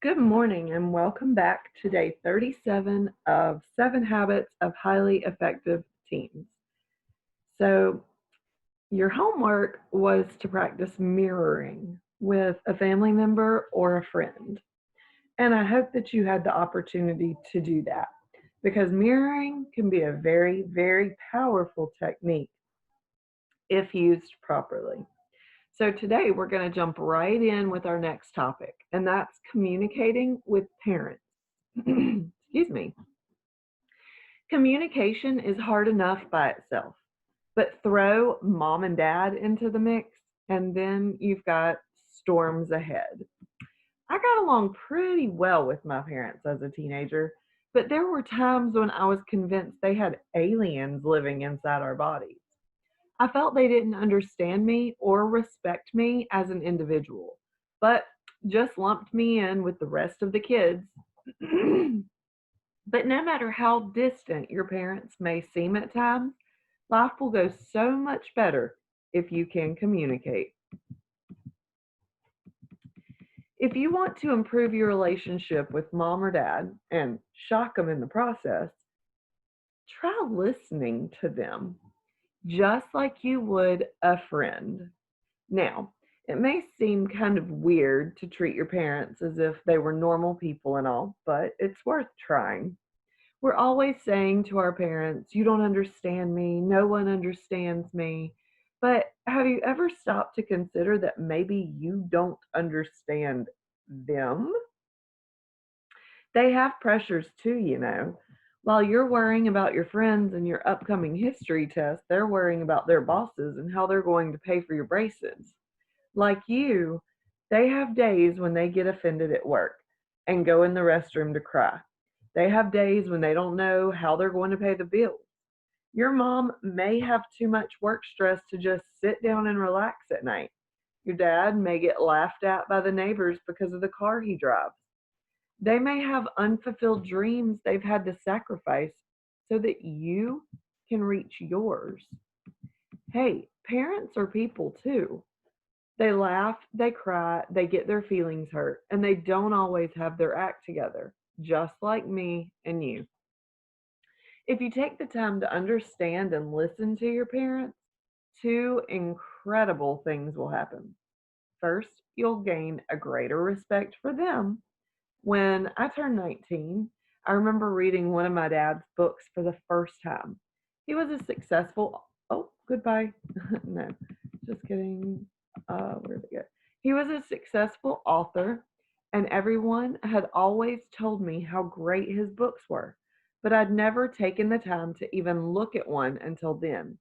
Good morning and welcome back to day 37 of 7 Habits of Highly Effective Teens. So, your homework was to practice mirroring with a family member or a friend. And I hope that you had the opportunity to do that because mirroring can be a very, very powerful technique if used properly. So, today we're going to jump right in with our next topic, and that's communicating with parents. Excuse me. Communication is hard enough by itself, but throw mom and dad into the mix, and then you've got storms ahead. I got along pretty well with my parents as a teenager, but there were times when I was convinced they had aliens living inside our bodies. I felt they didn't understand me or respect me as an individual, but just lumped me in with the rest of the kids. But no matter how distant your parents may seem at times, life will go so much better if you can communicate. If you want to improve your relationship with mom or dad and shock them in the process, try listening to them just like you would a friend. Now, it may seem kind of weird to treat your parents as if they were normal people and all, but it's worth trying. We're always saying to our parents, "You don't understand me, no one understands me." But have you ever stopped to consider that maybe you don't understand them? They have pressures too, you know. While you're worrying about your friends and your upcoming history test, they're worrying about their bosses and how they're going to pay for your braces. Like you, they have days when they get offended at work and go in the restroom to cry. They have days when they don't know how they're going to pay the bills. Your mom may have too much work stress to just sit down and relax at night. Your dad may get laughed at by the neighbors because of the car he drives. They may have unfulfilled dreams they've had to sacrifice so that you can reach yours. Hey, parents are people too. They laugh, they cry, they get their feelings hurt, and they don't always have their act together, just like me and you. If you take the time to understand and listen to your parents, two incredible things will happen. First, you'll gain a greater respect for them. When I turned 19, I remember reading one of my dad's books for the first time. He was a successful, oh, goodbye. No, just kidding. Where'd it go? He was a successful author, and everyone had always told me how great his books were, but I'd never taken the time to even look at one until then.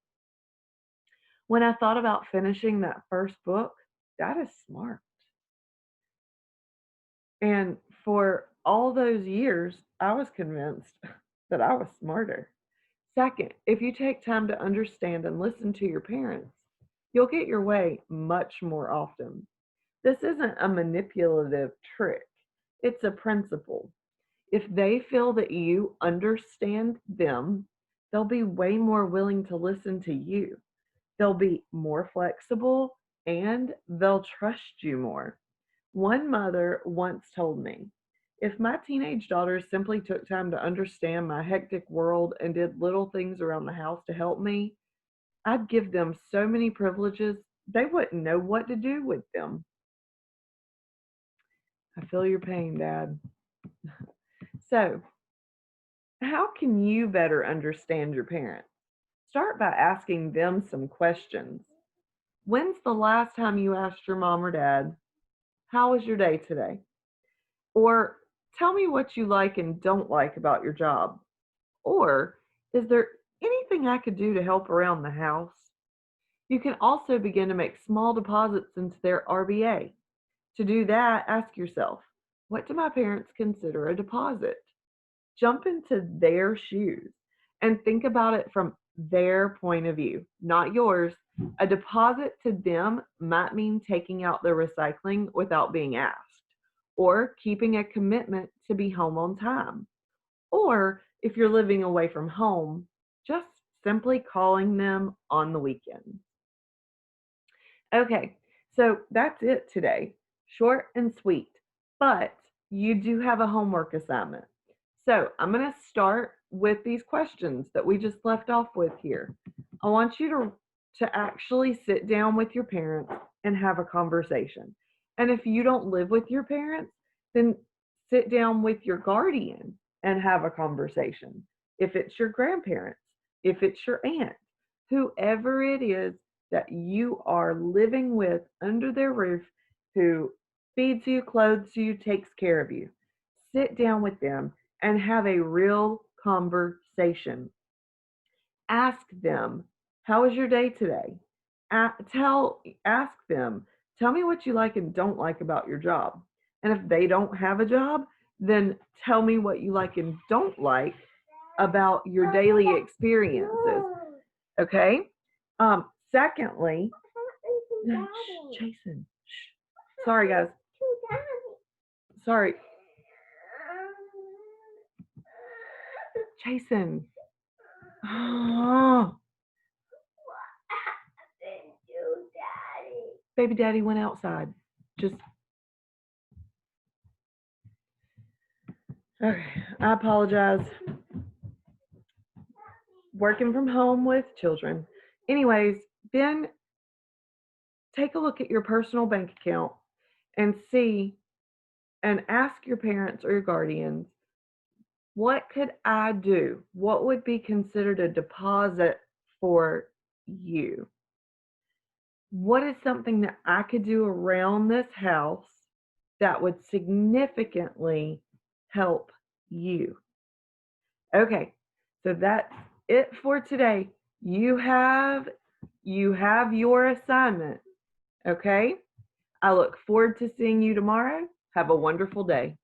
When I thought about finishing that first book, that is smart. And for all those years, I was convinced that I was smarter. Second, if you take time to understand and listen to your parents, you'll get your way much more often. This isn't a manipulative trick, it's a principle. If they feel that you understand them, they'll be way more willing to listen to you. They'll be more flexible and they'll trust you more. One mother once told me, "If my teenage daughters simply took time to understand my hectic world and did little things around the house to help me, I'd give them so many privileges they wouldn't know what to do with them." I feel your pain, Dad. So, how can you better understand your parents? Start by asking them some questions. When's the last time you asked your mom or dad, "How was your day today?" Or, "Tell me what you like and don't like about your job." Or, "Is there anything I could do to help around the house?" You can also begin to make small deposits into their RBA. To do that, ask yourself, what do my parents consider a deposit? Jump into their shoes and think about it from their point of view, not yours. A deposit to them might mean taking out their recycling without being asked, or keeping a commitment to be home on time. Or if you're living away from home, just simply calling them on the weekends. Okay, so that's it today. Short and sweet, but you do have a homework assignment. So I'm going to start with these questions that we just left off with here. I want you to actually sit down with your parents and have a conversation. And if you don't live with your parents, then sit down with your guardian and have a conversation. If it's your grandparents, if it's your aunt, whoever it is that you are living with under their roof, who feeds you, clothes you, takes care of you, sit down with them and have a real conversation. Ask them, how was your day today? Ask them, tell me what you like and don't like about your job. And if they don't have a job, then tell me what you like and don't like about your daily experiences. Okay? Secondly, Jason, sorry guys. Sorry. Jason. Oh. Baby daddy went outside. Just okay. I apologize. Working from home with children. Anyways, then take a look at your personal bank account and see and ask your parents or your guardians, what could I do? What would be considered a deposit for you? What is something that I could do around this house that would significantly help you? Okay, so that's it for today. You have your assignment. Okay? I look forward to seeing you tomorrow. Have a wonderful day.